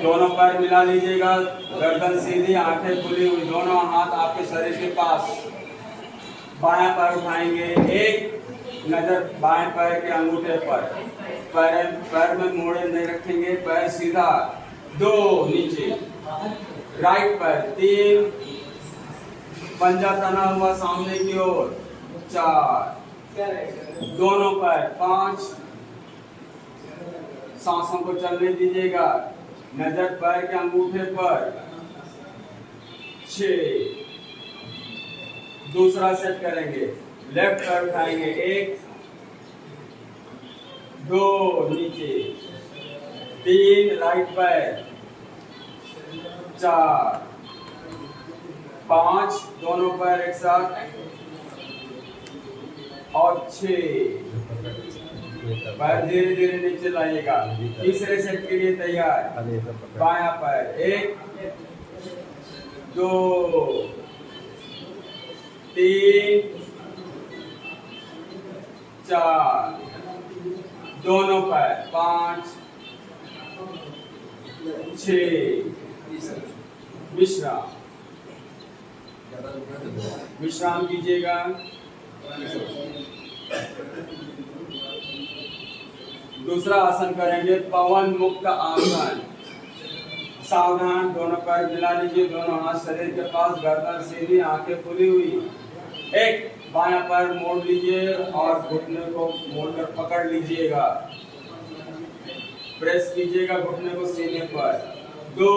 दोनों पैर मिला लीजिएगा, गर्दन सीधी, आंखें खुली हुई, दोनों हाथ आपके शरीर के पास। बायां पैर उठाएंगे, एक नजर बाएं पैर के अंगूठे पर, पैर में मोड़े नहीं रखेंगे, पैर सीधा, 2 नीचे, राइट पैर 3, पंजा तना हुआ सामने की ओर, 4, दोनों पैर 5, सांसों को चलने दीजिएगा, नजर पैर के अंगूठे पर, 6, दूसरा सेट करेंगे, लेफ्ट पैर उठाएंगे, 1, 2 नीचे, 3 राइट पैर, 4, 5 दोनों पैर एक साथ, और 6 पैर धीरे धीरे नीचे लाइएगा। तीसरे सेट के लिए तैयार, बायां पैर, 1, 2, 3, 4, दोनों पैर, 5, 6, विश्राम कीजिएगा। दूसरा आसन करेंगे, पवन मुक्त आसन। सावधान, दोनों पैर मिला लीजिए, दोनों हाथ शरीर के पास, गर्दन सीधी, आंखें खुली हुई। एक बायां पैर मोड़ लीजिए और घुटने को मोड़कर पकड़ लीजिएगा, प्रेस कीजिएगा घुटने को सीने पर। 2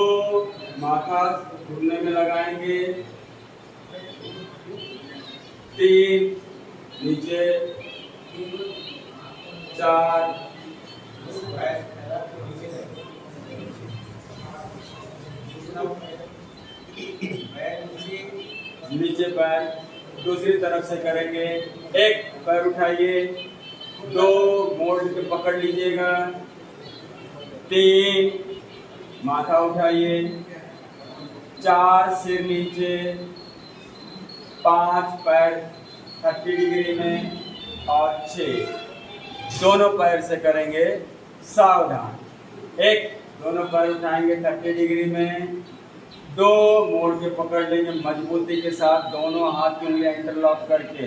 माथा घुटने में लगाएंगे, 3 नीचे, 4 नीचे पैर। दूसरी तरफ से करेंगे, 1 पैर उठाइए, 2 मोड़ के पकड़ लीजिएगा, 3 माथा उठाइए, 4 सिर नीचे, 5 पैर 30 डिग्री में, और 6 दोनों पैर से करेंगे। सावधान, 1 दोनों पैर उठाएंगे 30 डिग्री में, 2 मोड़ के पकड़ लेंगे मजबूती के साथ, दोनों हाथ की उंगलियां इंटरलॉक करके,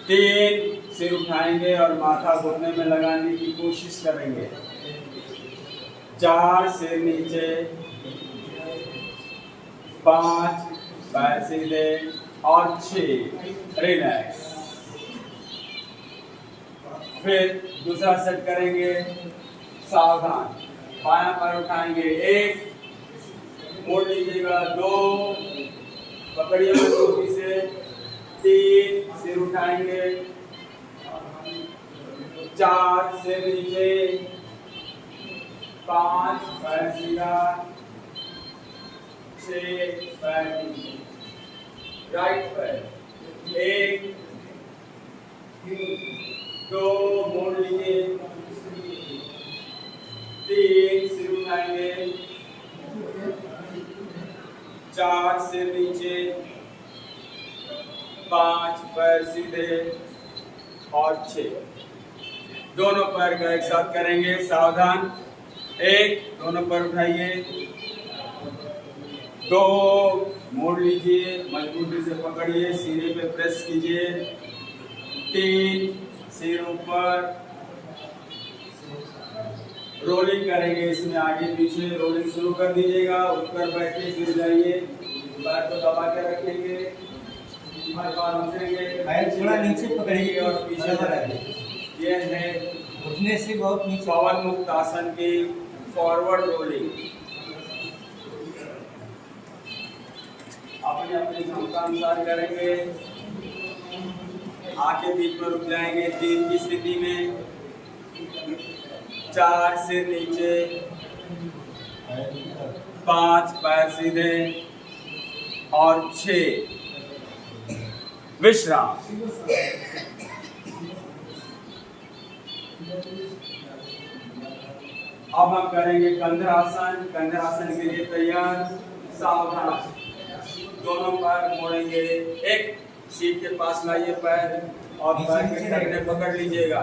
3 सिर उठाएंगे और माथा घुटने में लगाने की कोशिश करेंगे, 4 सिर नीचे, 5 पैर सीधे, और 6 रिलैक्स। फिर दूसरा सेट करेंगे, सावधान, बायां पैर उठाएंगे, 1 मोड़ लीजिएगा, 2 पकड़िए मजबूती से, 3 सिर उठाएंगे, 4 सिर नीचे, 5 पैर सीधा, 6 पैर नीचे, राइट पैर, 1, 2 मोड़ लीजिए, 3 सिर उठाएंगे, 4 सिर नीचे, 5 पैर सीधे, और 6 दोनों पैर का एक साथ करेंगे। सावधान, 1 दोनों पैर उठाइए, 2 मोड़ लीजिए, मजबूती से पकड़िए, सीने पे प्रेस कीजिए, 3 सिर ऊपर, रोलिंग करेंगे, इसमें आगे पीछे रोलिंग शुरू कर दीजिएगा, उठकर बैठे, फिर जाइए, पैर को दबा के रखेंगे, पैर थोड़ा नीचे पकड़िए और पीछे बढ़ाइए। ये है घुटने से बहुत नीचे, पवन मुक्त आसन की फॉरवर्ड रोलिंग। अपने अपने क्षमता अनुसार करेंगे, आंखें बीच में रुक जाएंगे 3 की स्थिति में, 4 सिर नीचे, 5 पैर सीधे, और 6 विश्राम। अब हम करेंगे कंधरासन। कंधरासन के लिए तैयार, सावधान, दोनों पैर मोड़ेंगे, 1 सीट के पास लाइए पैर और पैर के टखने पकड़ लीजिएगा,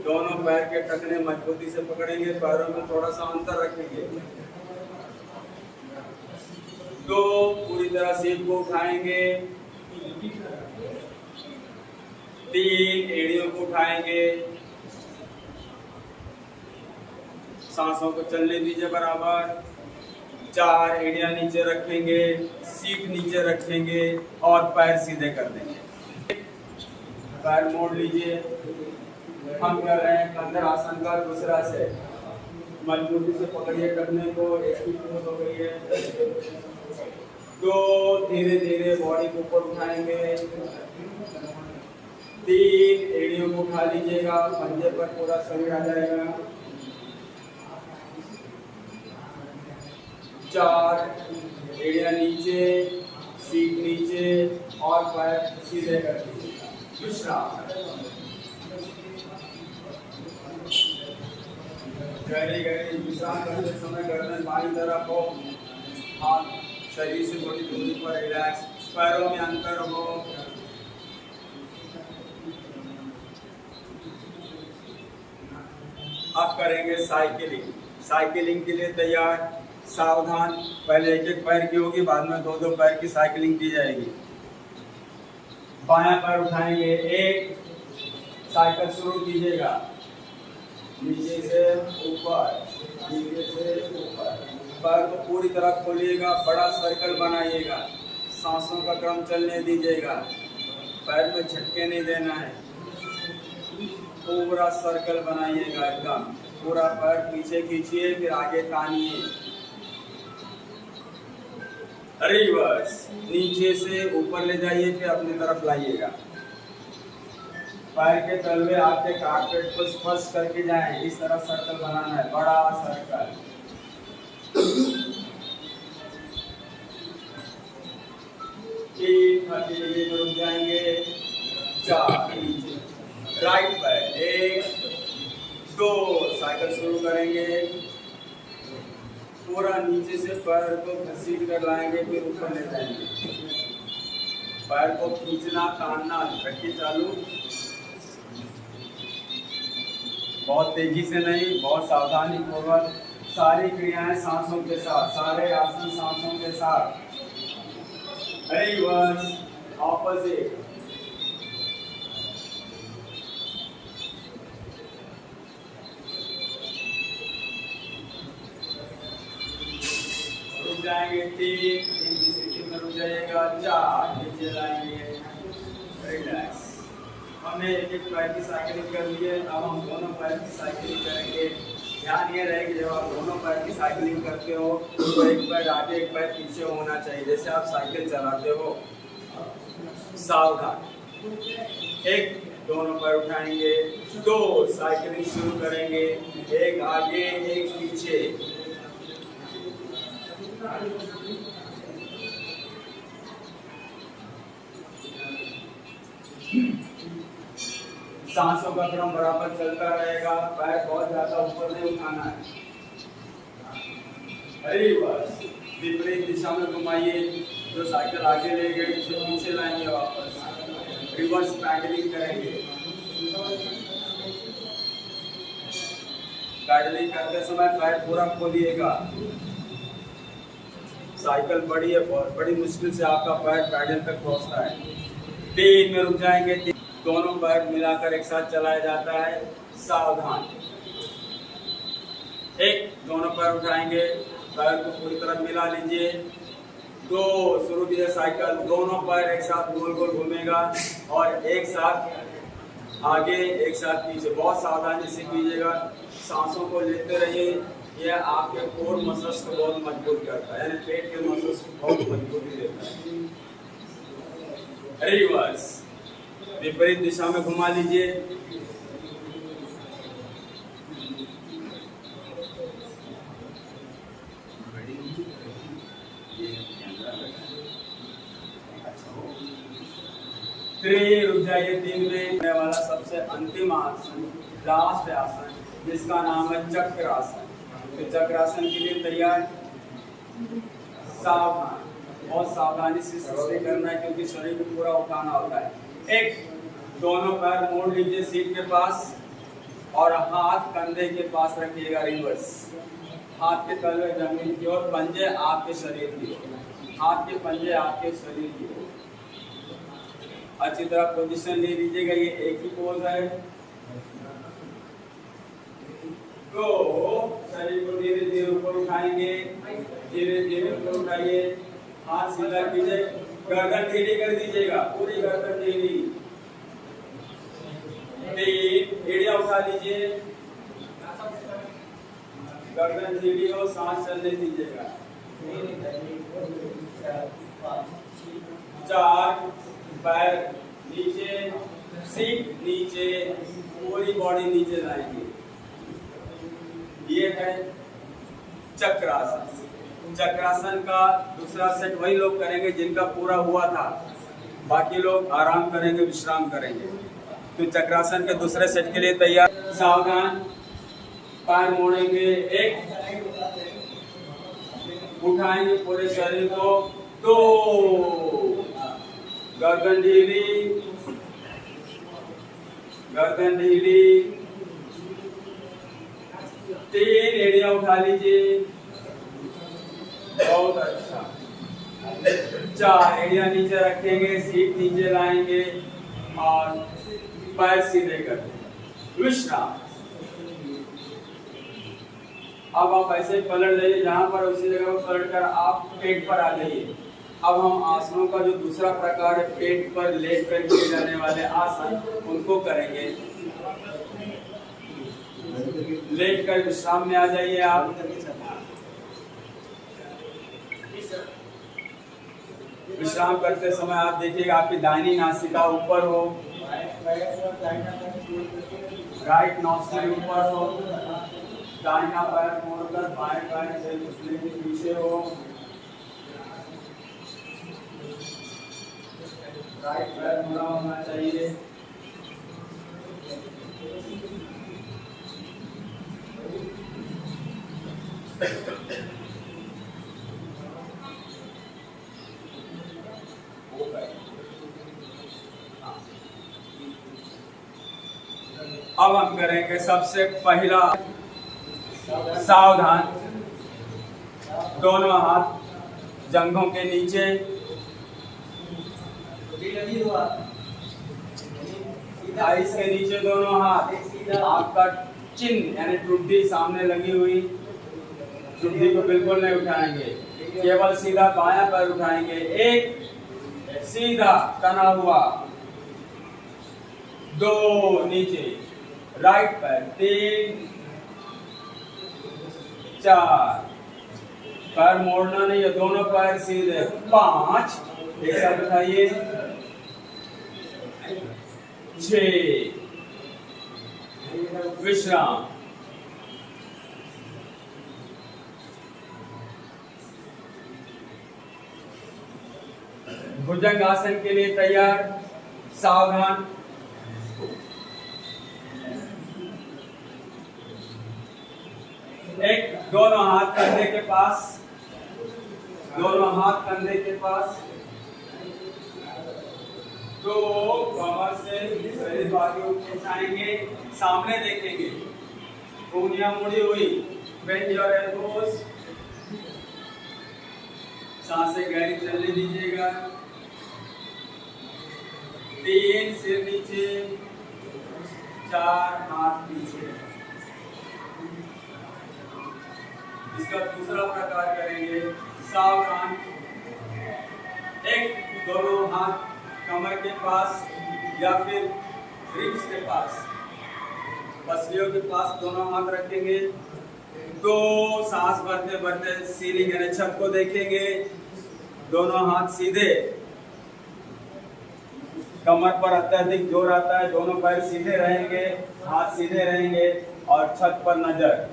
दोनों पैर के टखने मजबूती से पकड़ेंगे, पैरों में थोड़ा सा अंतर रखेंगे। 2 पूरी तरह सीट को उठाएंगे। 3 एड़ियों को उठाएंगे। सांसों को चलने दीजिए बराबर। 4 एड़ियां नीचे रखेंगे, सीट नीचे रखेंगे और पैर सीधे कर देंगे। पैर मोड़ लीजिए। हम कर रहे हैं कंधर आसन का दूसरा से। मजबूती से पकड़िए करने को। इसकी पोज हो गई है। 2 धीरे धीरे बॉडी को ऊपर उठाएंगे। 3 एड़ियों को उठा लीजिएगा, पंजे पर पूरा शरीर आ जाएगा। 4 एड़ियां नीचे, सीट नीचे और पैर सीधे कर दीजिए। विश्राम। गहरी गहरी विश्राम करते समय गर्दन बाईं तरफ हो, हाथ शरीर से थोड़ी दूरी पर रिलैक्स, पैरों में अंतर हो। अब करेंगे साइकिलिंग। साइकिलिंग के लिए तैयार। सावधान, पहले एक एक पैर की होगी, बाद में 2-2 पैर की साइकिलिंग की जाएगी। बायां पैर उठाएंगे। 1 साइकिल शुरू कीजिएगा, नीचे से ऊपर, नीचे से ऊपर। पैर को पूरी तरह खोलिएगा, बड़ा सर्कल बनाइएगा। सांसों का क्रम चलने दीजिएगा, पैर में झटके नहीं देना है। पूरा सर्कल बनाइएगा, एकदम पूरा पैर पीछे खींचिए, फिर आगे तानिए। रिवर्स, नीचे से ऊपर ले जाइए, फिर अपनी तरफ लाइएगा। पैर के तलवे आपके कारपेट को स्पर्श करके जाएं। इस तरह सर्कल बनाना है, बड़ा सर्कल। 3 30 डिग्री में रुक जाएंगे। 4 नीचे। राइट पैर 1 2 साइकिल शुरू करेंगे। पूरा नीचे से पैर को घसीट कर लाएंगे, फिर ऊपर ले जाएंगे। पैर को खींचना, तानना, रखिए चालू। बहुत तेजी से नहीं, बहुत सावधानी पूर्वक। सारी क्रियाएं सांसों के साथ, सारे आसन सांसों के साथ। Reverse, opposite. रुक जाएंगे। 3 की स्थिति में रुक जाइएगा। 4 नीचे लाएंगे, रिलैक्स। हमने एक एक पैर की साइकिलिंग कर ली है, अब हम दोनों पैर की साइकिलिंग करेंगे। ध्यान ये रहे कि जब आप दोनों पैर की साइकिलिंग करते हो तो एक पैर आगे एक पैर पीछे होना चाहिए, जैसे आप साइकिल चलाते हो। सावधान। 1 दोनों पैर उठाएंगे। 2 साइकिलिंग शुरू करेंगे, 1 आगे 1 पीछे। सांसों का क्रम बराबर चलता रहेगा, पैर बहुत ज्यादा ऊपर नहीं उठाना है। रिवर्स, विपरीत दिशा में घुमाइए। जो साइकिल आगे ले गए उसे पीछे लाएंगे वापस। रिवर्स पैडलिंग करेंगे। पैडलिंग करते समय पैर पूरा खोलिएगा। साइकिल बड़ी है, बहुत बड़ी मुश्किल से आपका पैर पैडल तक पहुंचता है। 3 में रुक जाएंगे। दोनों पैर मिलाकर एक साथ चलाया जाता है। सावधान। 1 दोनों पैर उठाएंगे, पैर को पूरी तरह मिला लीजिए। 2 शुरू कीजिए साइकिल। दोनों पैर एक साथ गोल गोल घूमेगा और एक साथ आगे एक साथ पीछे। बहुत सावधानी से कीजिएगा, सांसों को लेते रहिए। यह आपके कोर मसल्स को बहुत मजबूत करता है, यानी पेट के मसल्स को बहुत मजबूती देता है। रिवर्स, विपरीत दिशा में घुमा लीजिए। रुक जाइए। 3 में वाला सबसे अंतिम आसन, लास्ट आसन, जिसका नाम है चक्रासन। तो चक्रासन के लिए तैयार। सावधान, बहुत सावधानी से सृष्टि करना है, क्योंकि शरीर को पूरा उठाना होता है। 1 दोनों पैर मोड़ लीजिए सीट के पास। और हाथ कंधे के पास रखिएगा रिवर्स। हाथ के तलवे जमीन की ओर, पंजे आपके शरीर की ओर, हाथ के पंजे आपके शरीर की ओर। अच्छी तरह पोजीशन ले लीजिएगा, ये एक ही पोज है। तो शरीर को धीरे धीरे ऊपर उठाएंगे, धीरे धीरे ऊपर उठाइए, हाथ सीधा कीजिए, गर्दन ढीली कर दीजिएगा, पूरी गर्दन ढीली। 3 एड़िया उठा लीजिए, गर्दन ढीली हो, सांस चलने दीजिएगा। 4 पैर नीचे, सीट नीचे, पूरी बॉडी नीचे लाएंगे। ये है चक्रासन। चक्रासन का दूसरा सेट वही लोग करेंगे जिनका पूरा हुआ था, बाकी लोग आराम करेंगे, विश्राम करेंगे। तो चक्रासन के दूसरे सेट के लिए तैयार। सावधान, पैर मोड़ेंगे, 1 उठाएंगे पूरे शरीर को, 2 गर्दन ढीली, गर्दन ढीली, 3 एड़िया उठा लीजिए, बहुत अच्छा। 4 एड़िया नीचे रखेंगे, सीट नीचे लाएंगे और पैर सीधे कर विश्राम। अब आप ऐसे ही पलट जाइए, जहां पर उसी जगह पर पलट कर आप पेट पर आ जाइए। अब हम आसनों का जो दूसरा प्रकार है, पेट पर लेट कर किए जाने वाले आसन, उनको करेंगे। लेट कर विश्राम में आ जाइए आप। विश्राम करते समय आप देखिएगा आपकी दाहिनी नासिका ऊपर हो, राइट नॉस्ट्रिल ऊपर हो, दाहिना पैर मोड़कर बाएं पैर से घुटने के पीछे हो, राइट पैर मुड़ा होना चाहिए। अब हम करेंगे सबसे पहला, सावधान, दोनों हाथ जंघों के नीचे, आइस के नीचे दोनों हाथ, आपका चिन्ह यानी ठुड्डी सामने लगी हुई, ठुड्डी को बिल्कुल नहीं उठाएंगे, केवल सीधा बायां पैर उठाएंगे। 1 सीधा तना हुआ, 2 नीचे, राइट पैर, 3 4 पैर मोड़ना नहीं है, दोनों पैर सीधे, 5 एक साथ उठाइए, 6 विश्राम। भुजंग आसन के लिए तैयार। सावधान, दोनों हाथ कंधे के पास, दोनों हाथ कंधे के पास, 2 कमर से शरीर आगे उठाएंगे, सामने देखेंगे, उंगलियां मुड़ी हुई, बेंड योर एल्बोज, सांसें गहरी चलने दीजिएगा। 3 सिर नीचे, 4 हाथ नीचे। इसका दूसरा प्रकार करेंगे। सावधान, 1 दोनों हाथ कमर के पास या फिर रिब्स के पास, पसलियों के पास दोनों हाथ रखेंगे। 2 सांस भरते भरते सीलिंग यानी छत को देखेंगे, दोनों हाथ सीधे, कमर पर अत्यधिक जोर आता है, दोनों पैर सीधे रहेंगे, हाथ सीधे रहेंगे और छत पर नजर।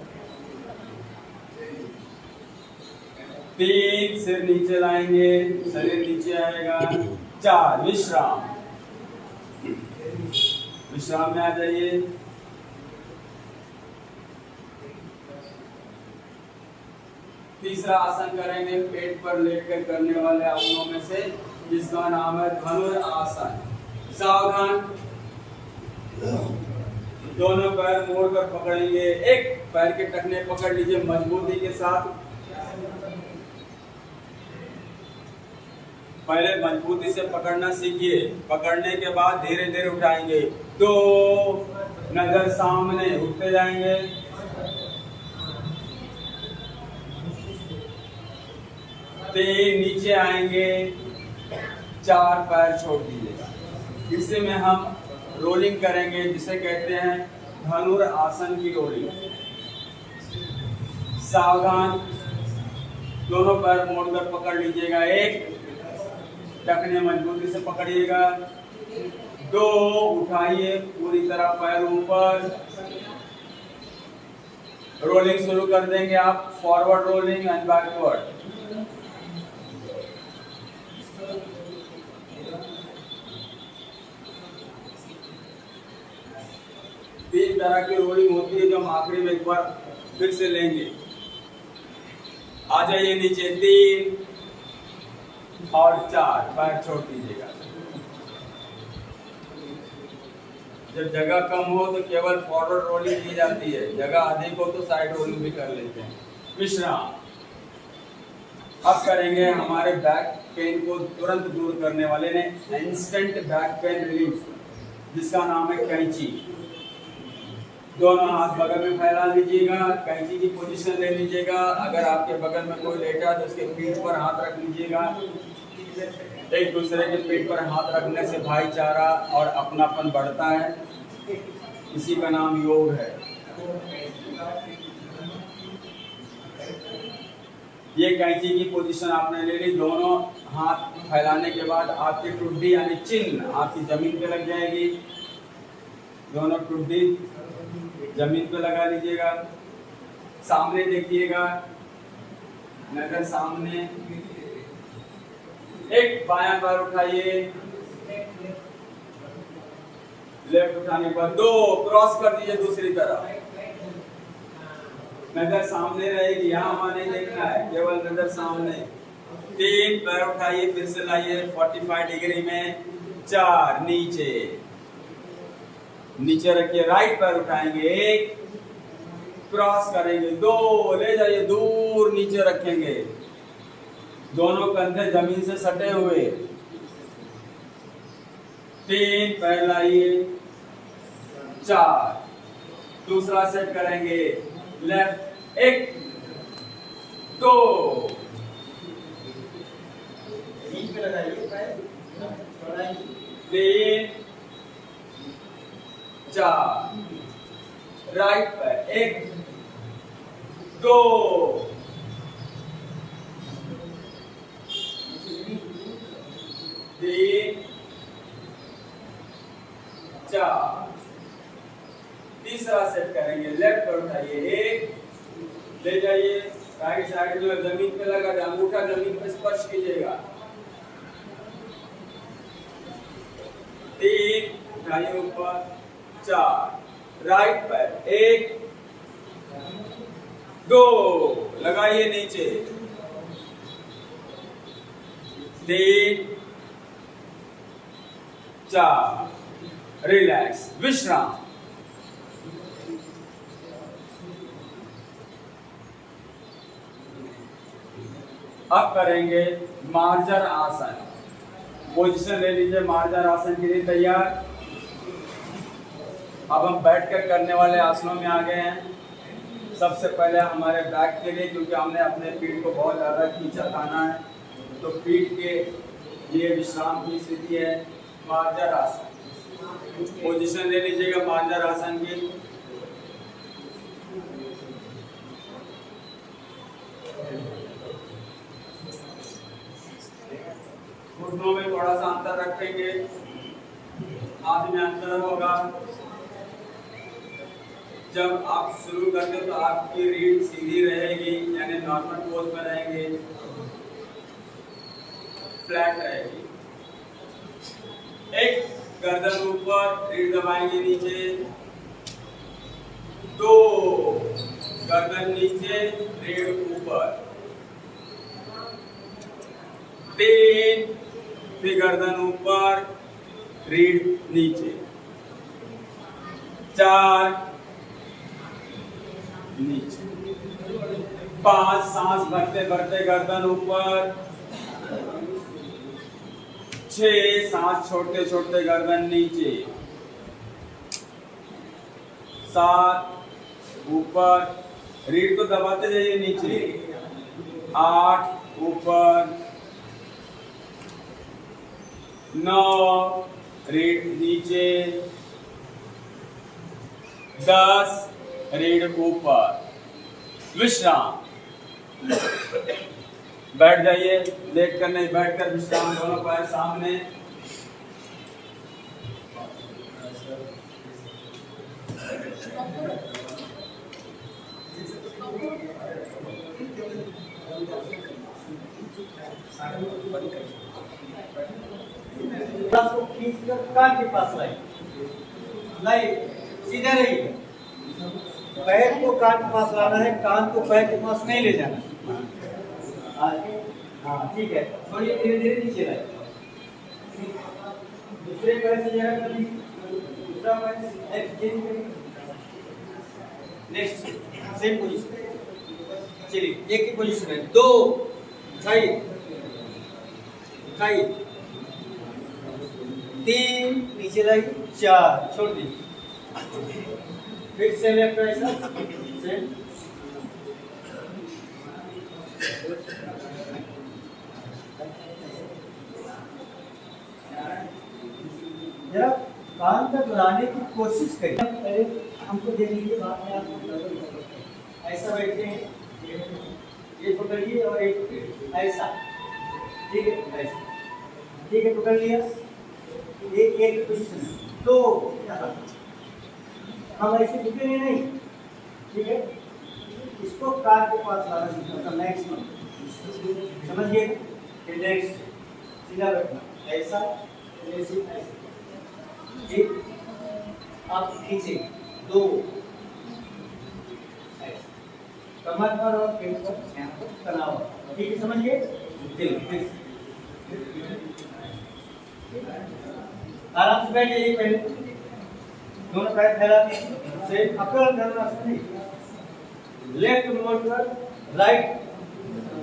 3 सिर नीचे लाएंगे, शरीर नीचे आएगा। 4 विश्राम, विश्राम में आ जाइए। तीसरा आसन करेंगे पेट पर लेटकर करने वाले आसनों में से, जिसका नाम है धनुर आसन। सावधान, दोनों पैर मोड़कर पकड़ेंगे, एक पैर के टखने पकड़ लीजिए मजबूती के साथ। पहले मजबूती से पकड़ना सीखिए, पकड़ने के बाद धीरे धीरे उठाएंगे। 2 नजर सामने, उठते जाएंगे। 3 नीचे आएंगे। 4 पैर छोड़ दीजिएगा। इसी में हम रोलिंग करेंगे, जिसे कहते हैं धनुरासन की रोलिंग। सावधान, दोनों पैर मोड़कर पकड़ लीजिएगा। 1 टखने मजबूती से पकड़िएगा। 2 उठाइए पूरी तरह पैर ऊपर। रोलिंग शुरू कर देंगे आप, फॉरवर्ड रोलिंग एंड बैकवर्ड। तीन तरह की रोलिंग होती है जो हम आखिरी में एक बार फिर से लेंगे। आ जाइए नीचे। 3 और 4 पैर छोड़ दीजिएगा। जब जगह कम हो तो केवल फॉरवर्ड रोलिंग की जाती है, जगह अधिक हो तो साइड रोलिंग भी कर लेते हैं। विश्राम। अब करेंगे हमारे बैक पेन को तुरंत दूर करने वाले ने इंस्टेंट बैक पेन रिलीफ, जिसका नाम है कैंची। दोनों हाथ बगल में फैला लीजिएगा, कैंची की पोजीशन ले लीजिएगा। अगर आपके बगल में कोई लेटा है तो उसके पीठ पर हाथ रख लीजिएगा। एक दूसरे के पीठ पर हाथ रखने से भाईचारा और अपनापन बढ़ता है, इसी का नाम योग है। ये कैंची की पोजीशन आपने ले ली। दोनों हाथ फैलाने के बाद आपकी टुड्डी यानी चिन्ह आपकी जमीन पे लग जाएगी। दोनों टुड्डी जमीन पे लगा लीजिएगा। सामने देखिएगा, नजर सामने। एक बायां पैर उठाइए, लेफ्ट उठाने के बाद 2 क्रॉस कर दीजिए दूसरी तरफ। नजर सामने रहेगी, यहाँ वहां नहीं देखना है, केवल नजर सामने। 3 पैर उठाइए, फिर से लाइए 45 डिग्री में। 4 नीचे, नीचे रखिए। राइट पैर उठाएंगे, 1 क्रॉस करेंगे, 2 ले जाइए दूर, नीचे रखेंगे। दोनों कंधे जमीन से सटे हुए। 3 पैर लाइए। 4 दूसरा सेट करेंगे, लेफ्ट 1 2 पे लगाइए पैर। 3 4 राइट पैर 1 2 3 4। तीसरा सेट करेंगे, लेफ्ट पर उठाइए, 1 ले जाइए। राइट साइड में जमीन पे लगा दे, अंगूठा जमीन पे स्पर्श कीजिएगा। 3 उठाइए ऊपर। 4 राइट पैर 1 2 लगाइए नीचे। 3 4 रिलैक्स, विश्राम। अब करेंगे मार्जर आसन। पोजीशन ले लीजिए मार्जर आसन के लिए तैयार। अब हम बैठकर करने वाले आसनों में आ गए हैं। सबसे पहले हमारे बैक के लिए, क्योंकि हमने अपने पीठ को बहुत ज़्यादा खींचा खाना है, तो पीठ के लिए विश्राम की स्थिति है मार्जर आसन। पोजीशन ले लीजिएगा मार्जर आसन की। घुटनों में थोड़ा सा अंतर रखेंगे, हाथ में अंतर होगा। जब आप शुरू करते हो तो आपकी रीढ़ सीधी रहेगी, यानी नॉर्मल पोज में रहेंगे, फ्लैट रहेगी। 1 गर्दन ऊपर, रीढ़ दबाएंगे नीचे। 2 गर्दन नीचे, रीढ़ ऊपर। 3 फिर गर्दन ऊपर, रीढ़ नीचे। 4 नीचे, 5 सांस भरते भरते गर्दन ऊपर, 6 सांस छोड़ते छोड़ते गर्दन नीचे, 7 ऊपर, रीढ़ को दबाते जाइए नीचे, 8 ऊपर, 9 रीढ़ नीचे, 10 रीढ़ ऊपर, विश्राम। बैठ जाइए, लेट कर नहीं, बैठ कर विश्राम, दोनों पैर सामने। को खींचकर कान के पास लाई, सीधा रही। पैर को कान के पास लाना है, कान को पैर के पास नहीं ले जाना। हाँ ठीक है, थोड़ी धीरे धीरे नीचे लाई। दूसरे पैर से जरा कर लीजिए, दूसरा पैर नेक्स्ट सेम पोजीशन। चलिए एक ही पोजीशन है, 2 साइड, 3 नीचे लाई, 4 छोड़ दी, फिर से लेफ्ट ऐसा सेम, जरा कान तक लाने की कोशिश करिए। पहले हमको दे दीजिए, बाद में आप ऐसा बैठते हैं, ये पकड़िए और एक ऐसा, ठीक है ऐसा, ठीक है पकड़ लिया, एक पोजीशन। तो हम ऐसे झुकेंगे नहीं, ठीक है, इसको कान के पास लाना सीखना मैक्सिमम, समझिए। नेक्स्ट सीधा बैठना, ऐसा ऐसा, एक आप खींचे, 2 कमर पर और पेट पर यहाँ पर तनाव, ठीक है समझिए। आराम से बैठिए, पहले दोनों पैर फैला दीजिए, अपर धनुरासन नहीं, लेफ्ट मोड़ पर राइट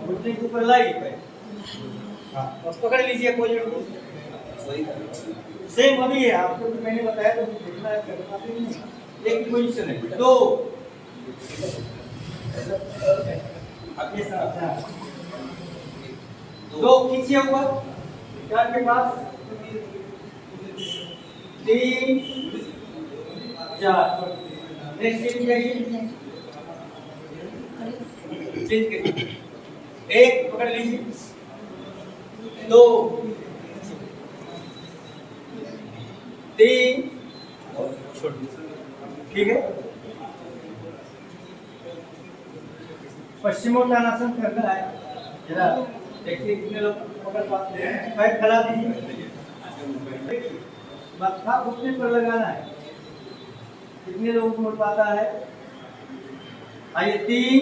घुटने के ऊपर लाइए पैर, हाँ बस पकड़ लीजिए पोजीशन को, सेम अभी है आपको तो मैंने बताया, तो देखना है करना नहीं, एक पोजीशन है। 2 अपने साथ 2 खींचिए ऊपर कान के पास, 3 4 नेक्स्ट चेंज करिए, चेंज करिए, 1 पकड़ लीजिए, 2 3 छोड़ दीजिए, ठीक है। पश्चिमोत्तानासन करना है, जरा देखिए कितने लोग पकड़ पाते हैं, पैर फैला दीजिए, मत्था घुटने पर लगाना है, कितने लोग मोड़ पाता है। आइए 3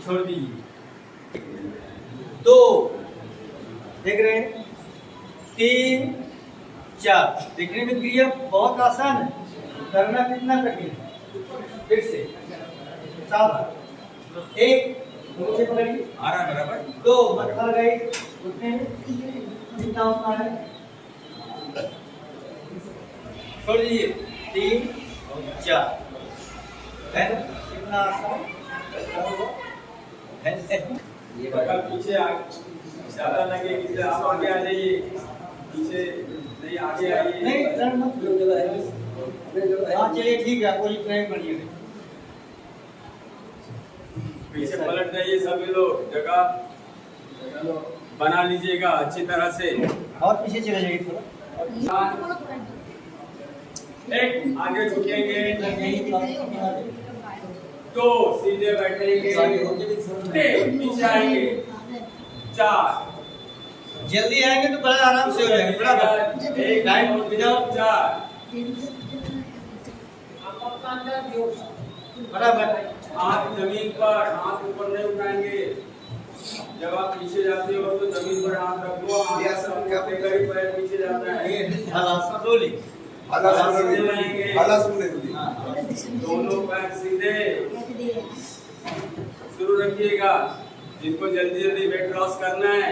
छोड़ दीजिए, 2 देख रहे हैं, 3 4, देखने में क्रिया बहुत आसान है, करना कितना कठिन है। फिर से 7 1 नीचे पकड़िए, आ रहा है बराबर, 2 मत्था लगाइए, घुटने में कितना होता है, छोड़ दीजिए, 3 4 है ना, कितना आसान है। ये बगल पीछे ज्यादा लगे, इसलिए आप आगे आ जाइए, पीछे नहीं आगे आइए, नहीं टर्न मत करो, हाँ चलिए ठीक है, कोई ट्राई करिए, पीछे पलट जाइए, सभी लोग जगह बना लीजिएगा अच्छी तरह से, और पीछे चले जाइए थोड़ा, एक आगे झुकेंगे, 2 सीधे बैठेंगे, 3 पीछे आएंगे, 4 जल्दी आएंगे तो बड़ा आराम से हो जाएगा, बराबर, एक लाइन विदाउट 4 बराबर, हाथ जमीन पर, हाथ ऊपर नहीं उठाएंगे, जब आप पीछे जाते हो तो जमीन पर हाथ रखो, हाथ पैर पीछे जाता है, हलासन रोली, सीधे रहेंगे, दोनों पैर सीधे, शुरू रखिएगा। जिनको जल्दी जल्दी वेट लॉस करना है,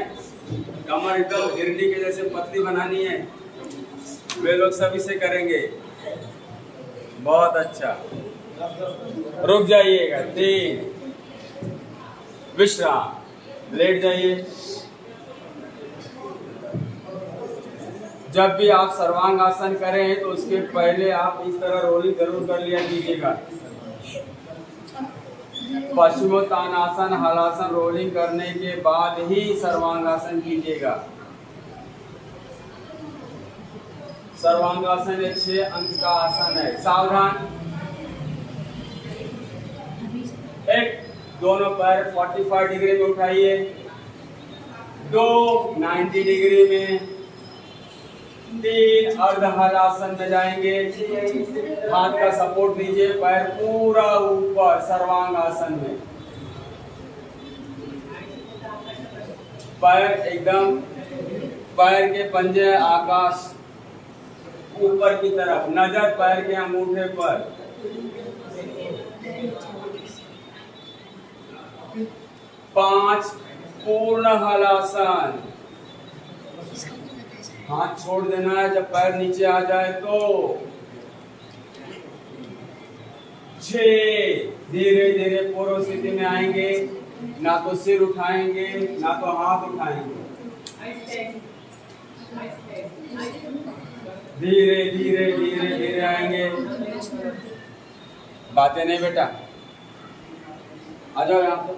कमर एकदम हिरनी के जैसे पतली बनानी है, वे लोग सब इसे करेंगे। बहुत अच्छा, रुक जाइएगा। 3, विश्राम, लेट जाइए। जब भी आप सर्वांग आसन करें तो उसके पहले आप इस तरह रोलिंग जरूर कर लिया कीजिएगा। पश्चिमोत्तानासन, हलासन रोलिंग करने के बाद ही सर्वांगासन कीजिएगा। सर्वांगासन एक 6 अंक का आसन है। सावधान, एक, दोनों पैर 45 डिग्री में उठाइए, 2 90 डिग्री में, 3 अर्ध हलासन में जाएंगे। हाथ का सपोर्ट दीजिए, पैर पूरा ऊपर सर्वांग आसन में, पैर एकदम, पैर के पंजे आकाश ऊपर की तरफ, नजर पैर के अंगूठे पर। 5 पूर्ण हलासन, हाथ छोड़ देना है जब पैर नीचे आ जाए तो। 6 धीरे धीरे पूर्व स्थिति में आएंगे, ना तो सिर उठाएंगे ना तो हाथ उठाएंगे, धीरे धीरे धीरे धीरे आएंगे। बातें नहीं बेटा, आ जाओ यहाँ पर,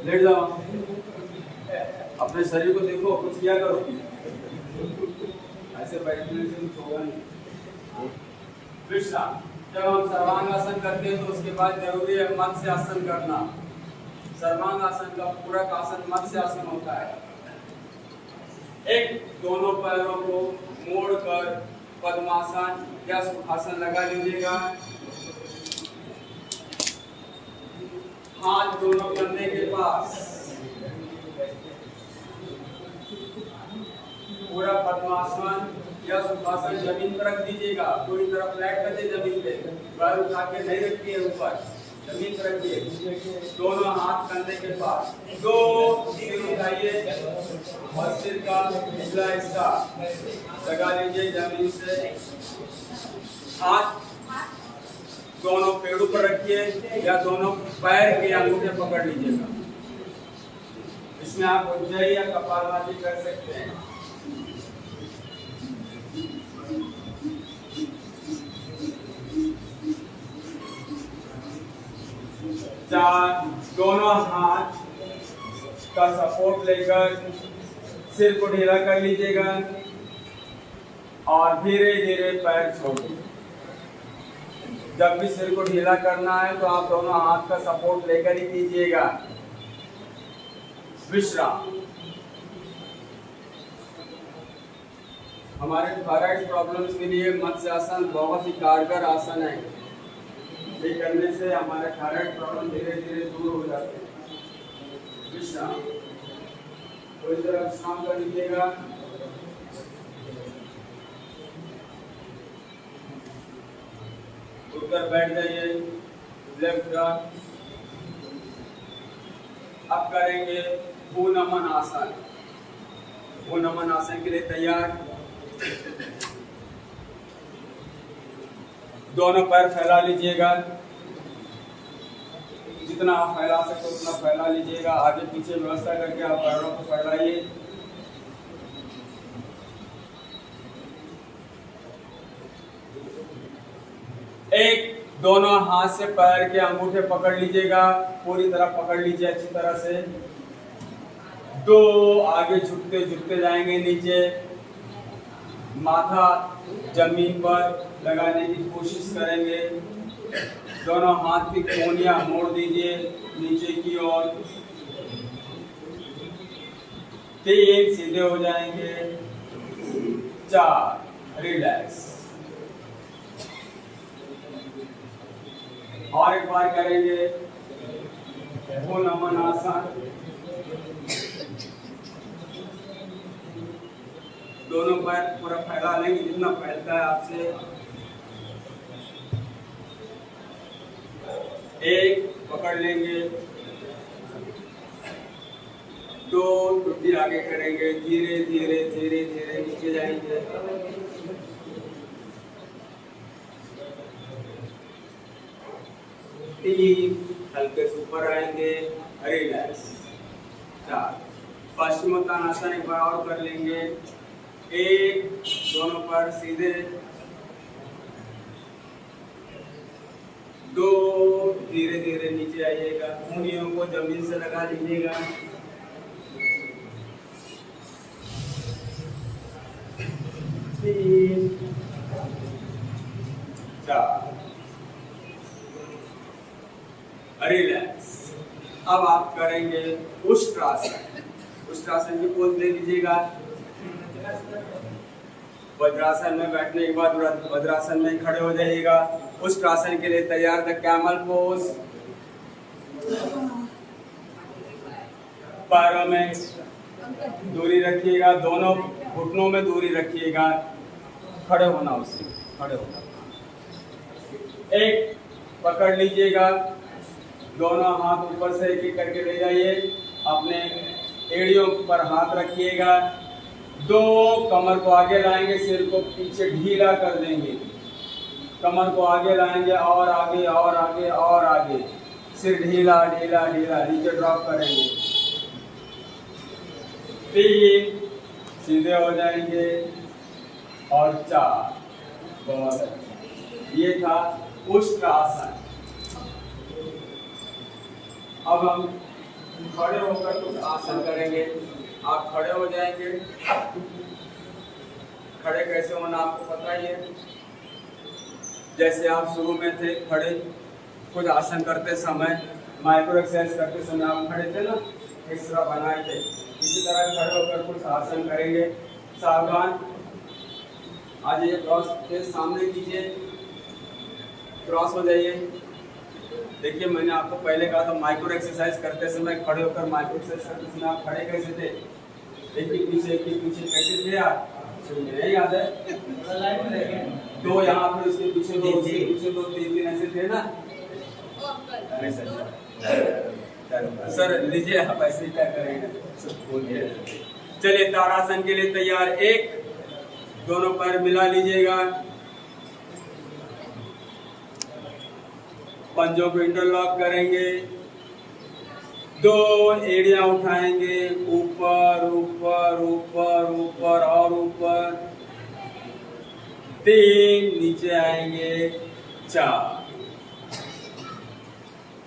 लेट जाओ, अपने शरीर को देखो, कुछ किया करो, ऐसे बैठने से कुछ होगा नहीं। विश्राम, जब हम सर्वांगासन करते हैं तो उसके बाद जरूरी है मत्स्य आसन करना। सर्वांगासन का पूरा आसन मत्स्य आसन होता है। एक, दोनों पैरों को मोड़कर पद्मासन या सुखासन लगा लीजिएगा। हाथ दोनों कंधे के पास, पूरा पद्मासन या सुखासन जमीन पर रख दीजिएगा। पूरी तरह फ्लैट कर दे जमीन पे, पैर उठा के नहीं रखिए ऊपर, जमीन पर रखिए। दोनों हाथ कंधे के पास, 2 सिर उठाइए और सिर का पिछला हिस्सा लगा लीजिए जमीन से। हाथ दोनों पेड़ों पर रखिए या दोनों पैर के अंगूठे पकड़ लीजिएगा। इसमें आप उज्जयी या कपालभाति कर सकते हैं। चार, दोनों हाथ का सपोर्ट लेकर सिर को ढीला कर लीजिएगा और धीरे धीरे पैर छोड़िए। जब भी सिर को ढीला करना है तो आप दोनों हाथ का सपोर्ट लेकर ही कीजिएगा। विश्राम, हमारे थायराइड प्रॉब्लम्स के लिए मत्स्य आसन बहुत ही कारगर आसन है। ये करने से हमारे थायराइड प्रॉब्लम धीरे धीरे दूर हो जाते हैं। विश्राम, थोड़ी देर विश्राम कर लीजिएगा। उठकर बैठ जाइए, लेफ्ट रख। अब करेंगे भूनमन आसन। भूनमन आसन के लिए तैयार, दोनों पैर फैला लीजिएगा, जितना आप फैला सकते उतना फैला लीजिएगा। आगे पीछे व्यवस्था करके आप पैरों को फैलाइए। एक, दोनों हाथ से पैर के अंगूठे पकड़ लीजिएगा, पूरी तरह पकड़ लीजिए अच्छी तरह से। 2, आगे झुकते झुकते जाएंगे नीचे, माथा जमीन पर लगाने की कोशिश करेंगे। दोनों हाथ की कोहनियां मोड़ दीजिए नीचे की ओर। 3, सीधे हो जाएंगे। 4, रिलैक्स। और एक बार करेंगे भूनमन आसन। दोनों पैर पूरा फैला लेंगे जितना फैलता है आपसे। एक पकड़ लेंगे, 2 टुकड़ी आगे करेंगे, धीरे धीरे धीरे धीरे नीचे जाएंगे, 3 हल्के से ऊपर आएंगे, रिलैक्स, 4 पश्चिमोत्तानासन एक बार और कर लेंगे, 1 दोनों पर सीधे, 2 धीरे धीरे नीचे आइएगा, उंगलियों को जमीन से लगा लीजिएगा, 3 4 रिलैक्स। अब आप करेंगे उष्ट्रासन। उष्ट्रासन की पोज ले लीजिएगा। वज्रासन में बैठने के बाद वज्रासन में खड़े हो जाइएगा। उष्ट्रासन के लिए तैयार, द कैमल पोज। पैरों में दूरी रखिएगा, दोनों घुटनों में दूरी रखिएगा, खड़े होना, उससे खड़े होना। एक पकड़ लीजिएगा, दोनों हाथ ऊपर से एक एक करके ले जाइए, अपने एड़ियों पर हाथ रखिएगा, 2 कमर को आगे लाएंगे, सिर को पीछे ढीला कर देंगे, कमर को आगे लाएंगे और आगे और आगे और आगे, सिर ढीला ढीला ढीला, नीचे ड्रॉप करेंगे, 3 सीधे हो जाएंगे और 4। बहुत अच्छा, ये था उष्ट्रासन। अब हम खड़े होकर कुछ आसन करेंगे। आप खड़े हो जाएंगे। खड़े कैसे होना आपको पता ही है। जैसे आप शुरू में थे खड़े, कुछ आसन करते समय, माइक्रो एक्सरसाइज करते समय आप खड़े थे ना, इस तरह बनाए थे, इसी तरह खड़े होकर कुछ आसन करेंगे। सावधान, आज ये क्रॉस के सामने कीजिए, क्रॉस हो जाइए। देखिए, मैंने आपको पहले कहा था माइक्रो एक्सरसाइज करते समय खड़े होकर माइक्रो एक्सरसाइज करते समय आप खड़े कैसे थे, एक ही पीछे कैसे थे आप, नहीं याद है? 2 यहाँ पे, उसके पीछे 2, उसके पीछे 2, 3 ऐसे थे ना। सर लीजिए, आप ऐसे क्या करेंगे। चलिए, ताड़ासन के लिए तैयार। 1 दोनों पैर मिला लीजिएगा, पंजों को इंटरलॉक करेंगे, 2 एड़ियां उठाएंगे, ऊपर ऊपर ऊपर ऊपर और ऊपर, 3 नीचे आएंगे, 4।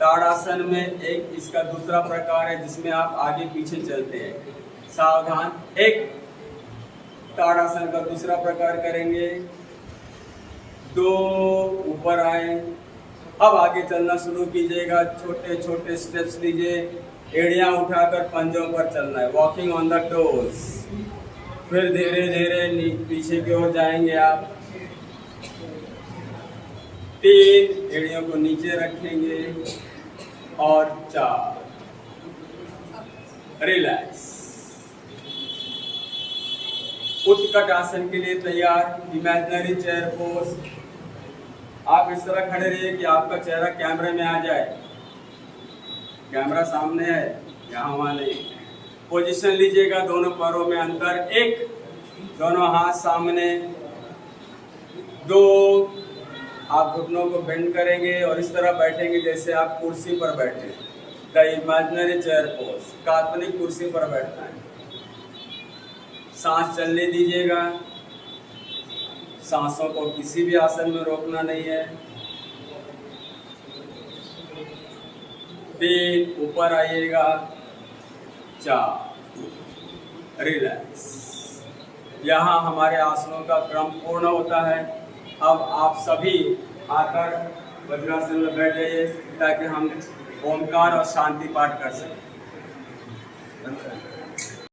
ताड़ासन में एक इसका दूसरा प्रकार है जिसमें आप आगे पीछे चलते हैं। सावधान, एक ताड़ासन का दूसरा प्रकार करेंगे, 2 ऊपर आए। अब आगे चलना शुरू कीजिएगा, छोटे छोटे स्टेप्स लीजिए, एड़ियां उठाकर पंजों पर चलना है, वॉकिंग ऑन द टोज। फिर धीरे धीरे पीछे की ओर जाएंगे आप, 3 एड़ियों को नीचे रखेंगे और 4 रिलैक्स। उत्कट आसन के लिए तैयार, इमेजिनरी चेयर पोज। आप इस तरह खड़े रहिए कि आपका चेहरा कैमरे में आ जाए। कैमरा सामने है, यहाँ वहाँ नहीं। पोजीशन लीजिएगा, दोनों पैरों में अंतर, 1 दोनों हाथ सामने, 2 आप घुटनों को बेंड करेंगे और इस तरह बैठेंगे जैसे आप कुर्सी पर बैठे। द इमेजिनरी चेयर पोज, काल्पनिक कुर्सी पर बैठना है। सांस चलने दीजिएगा, सांसों को किसी भी आसन में रोकना नहीं है। 3 ऊपर आइएगा, 4 रिलैक्स। यहाँ हमारे आसनों का क्रम पूर्ण होता है। अब आप सभी आकर वज्रासन में बैठ जाइए ताकि हम ओमकार और शांति पाठ कर सकें।